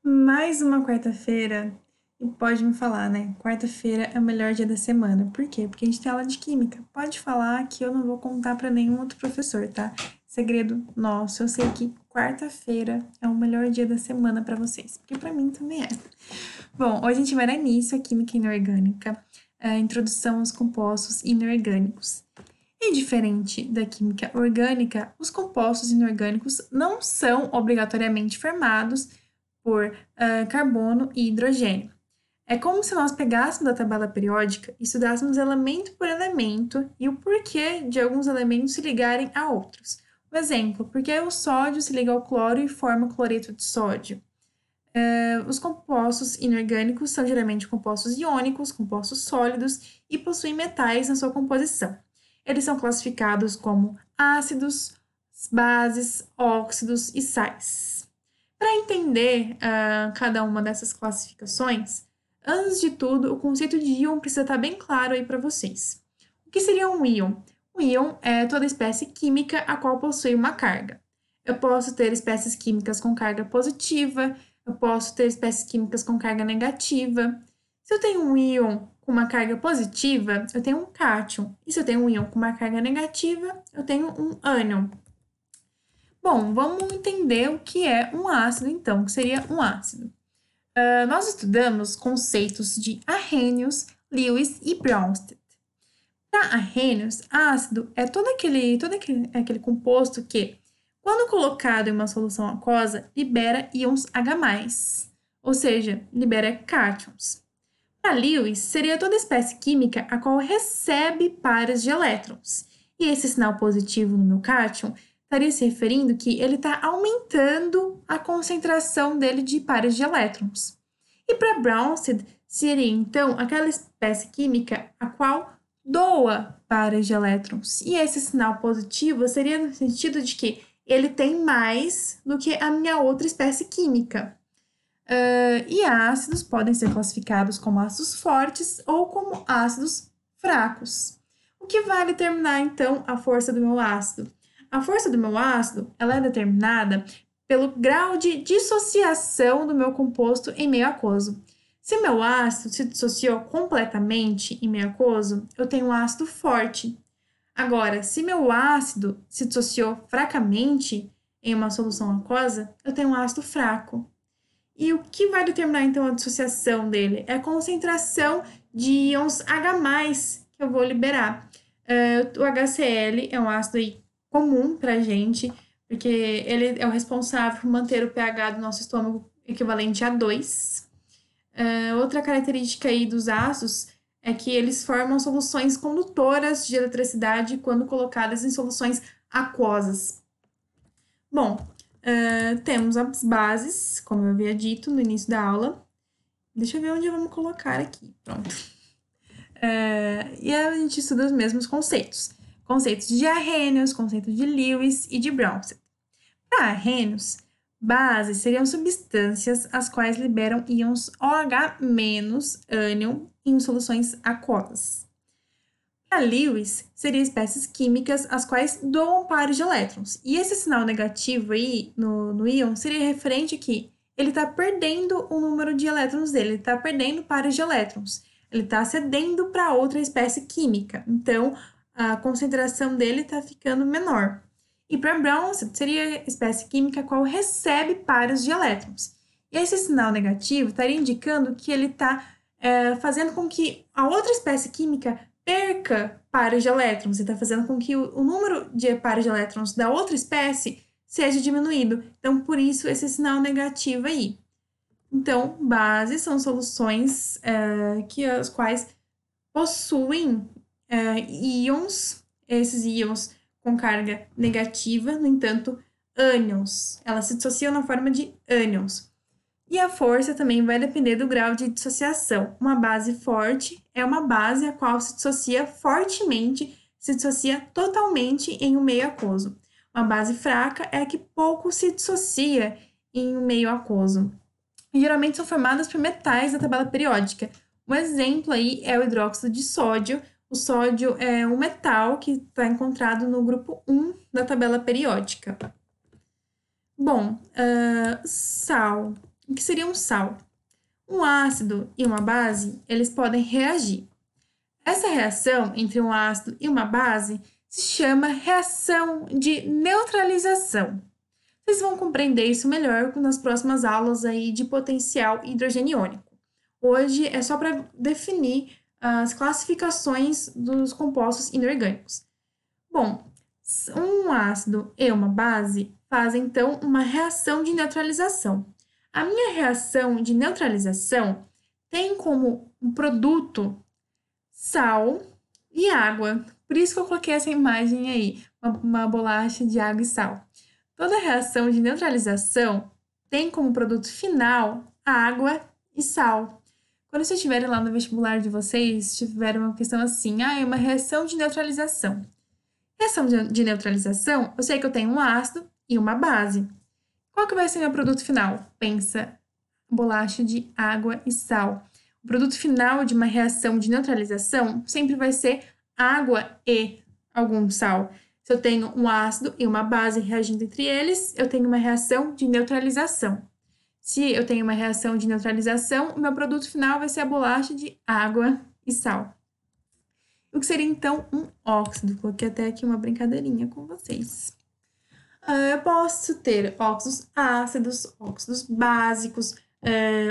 Mais uma quarta-feira e pode me falar, né? Quarta-feira é o melhor dia da semana. Por quê? Porque a gente tem aula de química. Pode falar que eu não vou contar para nenhum outro professor, tá? Segredo nosso. Eu sei que quarta-feira é o melhor dia da semana para vocês, porque para mim também é. Bom, hoje a gente vai dar início à química inorgânica, a introdução aos compostos inorgânicos. E diferente da química orgânica, os compostos inorgânicos não são obrigatoriamente formados por carbono e hidrogênio. É como se nós pegássemos da tabela periódica e estudássemos elemento por elemento e o porquê de alguns elementos se ligarem a outros. Um exemplo, porque o sódio se liga ao cloro e forma cloreto de sódio. Os compostos inorgânicos são geralmente compostos iônicos, compostos sólidos e possuem metais na sua composição. Eles são classificados como ácidos, bases, óxidos e sais. Para entender cada uma dessas classificações, antes de tudo, o conceito de íon precisa estar bem claro aí para vocês. O que seria um íon? Um íon é toda espécie química a qual possui uma carga. Eu posso ter espécies químicas com carga positiva, eu posso ter espécies químicas com carga negativa. Se eu tenho um íon com uma carga positiva, eu tenho um cátion. E se eu tenho um íon com uma carga negativa, eu tenho um ânion. Bom, vamos entender o que é um ácido, então, o que seria um ácido. Nós estudamos conceitos de arrênios, Lewis e Bronsted. Para arrênios, ácido é todo aquele composto que, quando colocado em uma solução aquosa, libera íons H+, ou seja, libera cátions. Para Lewis, seria toda espécie química a qual recebe pares de elétrons. E esse sinal positivo no meu cátion estaria se referindo que ele está aumentando a concentração dele de pares de elétrons. E para Bronsted, seria então aquela espécie química a qual doa pares de elétrons. E esse sinal positivo seria no sentido de que ele tem mais do que a minha outra espécie química. E ácidos podem ser classificados como ácidos fortes ou como ácidos fracos. O que vai determinar, então, a força do meu ácido? A força do meu ácido ela é determinada pelo grau de dissociação do meu composto em meio aquoso. Se meu ácido se dissociou completamente em meio aquoso, eu tenho um ácido forte. Agora, se meu ácido se dissociou fracamente em uma solução aquosa, eu tenho um ácido fraco. E o que vai determinar, então, a dissociação dele? É a concentração de íons H+, que eu vou liberar. O HCl é um ácido aí comum para a gente, porque ele é o responsável por manter o pH do nosso estômago equivalente a 2. Outra característica aí dos ácidos é que eles formam soluções condutoras de eletricidade quando colocadas em soluções aquosas. Bom, temos as bases, como eu havia dito no início da aula. Deixa eu ver onde vamos colocar aqui. Pronto. E a gente estuda os mesmos conceitos. Conceitos de arrênios, conceito de Lewis e de Bronsted. Para arrênios, bases seriam substâncias as quais liberam íons OH- ânion em soluções aquosas. Para Lewis, seriam espécies químicas as quais doam pares de elétrons. E esse sinal negativo aí no íon seria referente a que ele está perdendo o número de elétrons dele, ele está perdendo pares de elétrons. Ele está cedendo para outra espécie química. Então, a concentração dele está ficando menor. E para Bronsted, seria a espécie química a qual recebe pares de elétrons. E esse sinal negativo estaria indicando que ele está fazendo com que a outra espécie química perca pares de elétrons e está fazendo com que o número de pares de elétrons da outra espécie seja diminuído. Então, por isso, esse sinal negativo aí. Então, bases são soluções as quais possuem íons, esses íons com carga negativa, no entanto, ânions. Elas se dissociam na forma de ânions. E a força também vai depender do grau de dissociação. Uma base forte é uma base a qual se dissocia fortemente, se dissocia totalmente em um meio aquoso. Uma base fraca é a que pouco se dissocia em um meio aquoso. E geralmente são formadas por metais da tabela periódica. Um exemplo aí é o hidróxido de sódio. O sódio é um metal que está encontrado no grupo 1 da tabela periódica. Bom, sal. O que seria um sal? Um ácido e uma base, eles podem reagir. Essa reação entre um ácido e uma base se chama reação de neutralização. Vocês vão compreender isso melhor nas próximas aulas aí de potencial hidrogeniônico. Hoje é só para definir as classificações dos compostos inorgânicos. Bom, um ácido e uma base fazem então uma reação de neutralização. A minha reação de neutralização tem como um produto sal e água. Por isso que eu coloquei essa imagem aí, uma bolacha de água e sal. Toda reação de neutralização tem como produto final água e sal. Quando vocês estiverem lá no vestibular de vocês, tiver uma questão assim, é uma reação de neutralização. Reação de neutralização, eu sei que eu tenho um ácido e uma base. Qual que vai ser meu produto final? Pensa, bolacha de água e sal. O produto final de uma reação de neutralização sempre vai ser água e algum sal. Se eu tenho um ácido e uma base reagindo entre eles, eu tenho uma reação de neutralização. Se eu tenho uma reação de neutralização, o meu produto final vai ser a bolacha de água e sal. O que seria, então, um óxido? Coloquei até aqui uma brincadeirinha com vocês. Eu posso ter óxidos ácidos, óxidos básicos,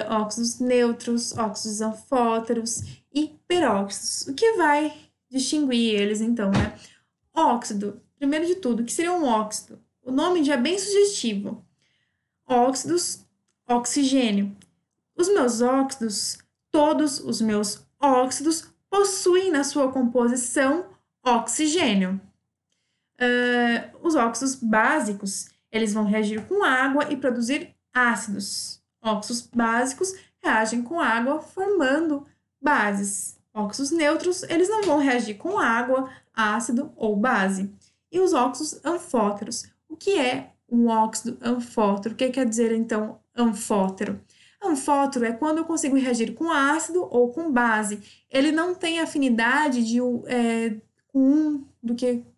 óxidos neutros, óxidos anfóteros e peróxidos. O que vai distinguir eles, então, né? Óxido, primeiro de tudo, o que seria um óxido? O nome já é bem sugestivo. Óxidos, oxigênio. Os meus óxidos, todos os meus óxidos, possuem na sua composição oxigênio. Os óxidos básicos, eles vão reagir com água e produzir ácidos. Óxidos básicos reagem com água formando bases. Óxidos neutros, eles não vão reagir com água, ácido ou base. E os óxidos anfóteros. O que é um óxido anfótero? O que quer dizer, então, anfótero? Anfótero é quando eu consigo reagir com ácido ou com base. Ele não tem afinidade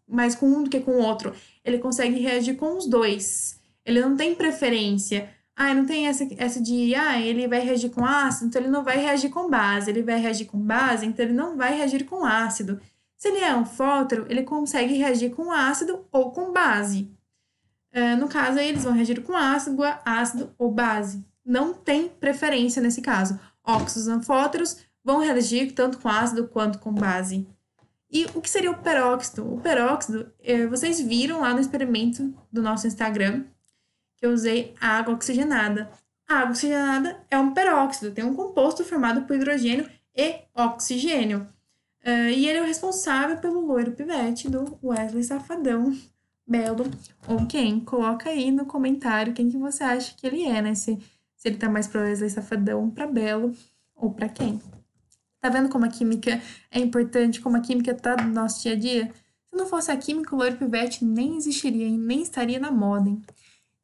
mais com um do que com o outro. Ele consegue reagir com os dois. Ele não tem preferência. Não tem essa de, ele vai reagir com ácido, então ele não vai reagir com base. Ele vai reagir com base, então ele não vai reagir com ácido. Se ele é anfótero, ele consegue reagir com ácido ou com base. No caso, aí, eles vão reagir com ácido ou base. Não tem preferência nesse caso. Óxidos anfóteros vão reagir tanto com ácido quanto com base. E o que seria o peróxido? O peróxido, vocês viram lá no experimento do nosso Instagram, que eu usei água oxigenada. A água oxigenada é um peróxido, tem um composto formado por hidrogênio e oxigênio. E ele é o responsável pelo loiro pivete do Wesley Safadão, Belo, ou quem? Coloca aí no comentário quem que você acha que ele é, né? Se ele tá mais pra Wesley Safadão, pra Belo, ou pra quem? Tá vendo como a química é importante, como a química tá no nosso dia a dia? Se não fosse a química, o loiro pivete nem existiria e nem estaria na moda, hein?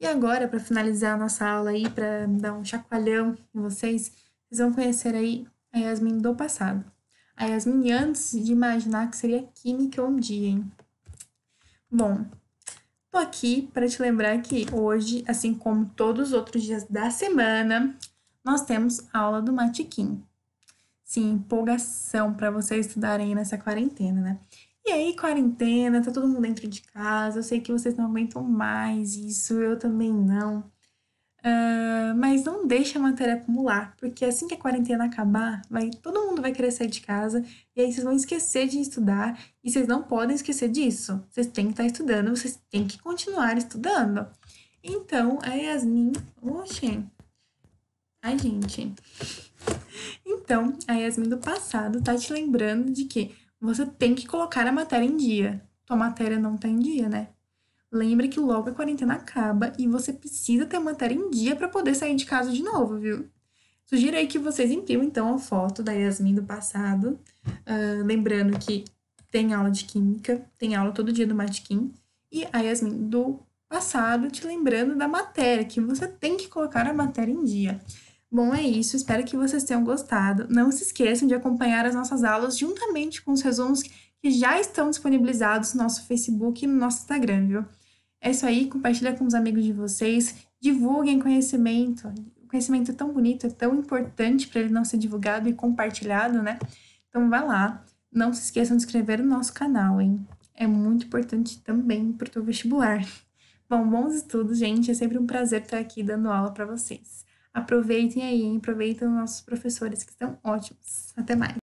E agora, para finalizar a nossa aula aí, para dar um chacoalhão em vocês vão conhecer aí a Yasmin do passado. A Yasmin antes de imaginar que seria química um dia, hein? Bom, tô aqui para te lembrar que hoje, assim como todos os outros dias da semana, nós temos aula do Matiquim. Sim, empolgação para vocês estudarem nessa quarentena, né? E aí, quarentena, tá todo mundo dentro de casa, eu sei que vocês não aguentam mais isso, eu também não. Mas não deixa a matéria acumular, porque assim que a quarentena acabar, todo mundo vai querer sair de casa, e aí vocês vão esquecer de estudar, e vocês não podem esquecer disso. Vocês têm que estar estudando, vocês têm que continuar estudando. Então, a Yasmin... Ai, gente... Então, a Yasmin do passado tá te lembrando de que você tem que colocar a matéria em dia. Tua matéria não tá em dia, né? Lembra que logo a quarentena acaba e você precisa ter a matéria em dia para poder sair de casa de novo, viu? Sugiro aí que vocês imprimam, então, a foto da Yasmin do passado. Lembrando que tem aula de química, tem aula todo dia do Matiquim. E a Yasmin do passado te lembrando da matéria, que você tem que colocar a matéria em dia. Bom, é isso. Espero que vocês tenham gostado. Não se esqueçam de acompanhar as nossas aulas juntamente com os resumos que já estão disponibilizados no nosso Facebook e no nosso Instagram, viu? É isso aí. Compartilha com os amigos de vocês. Divulguem conhecimento. conhecimento é tão bonito, é tão importante para ele não ser divulgado e compartilhado, né? Então vai lá, não se esqueçam de inscrever no nosso canal, hein? É muito importante também para o teu vestibular. Bom, bons estudos, gente. É sempre um prazer estar aqui dando aula para vocês. Aproveitem aí, hein? Aproveitem os nossos professores que estão ótimos. Até mais.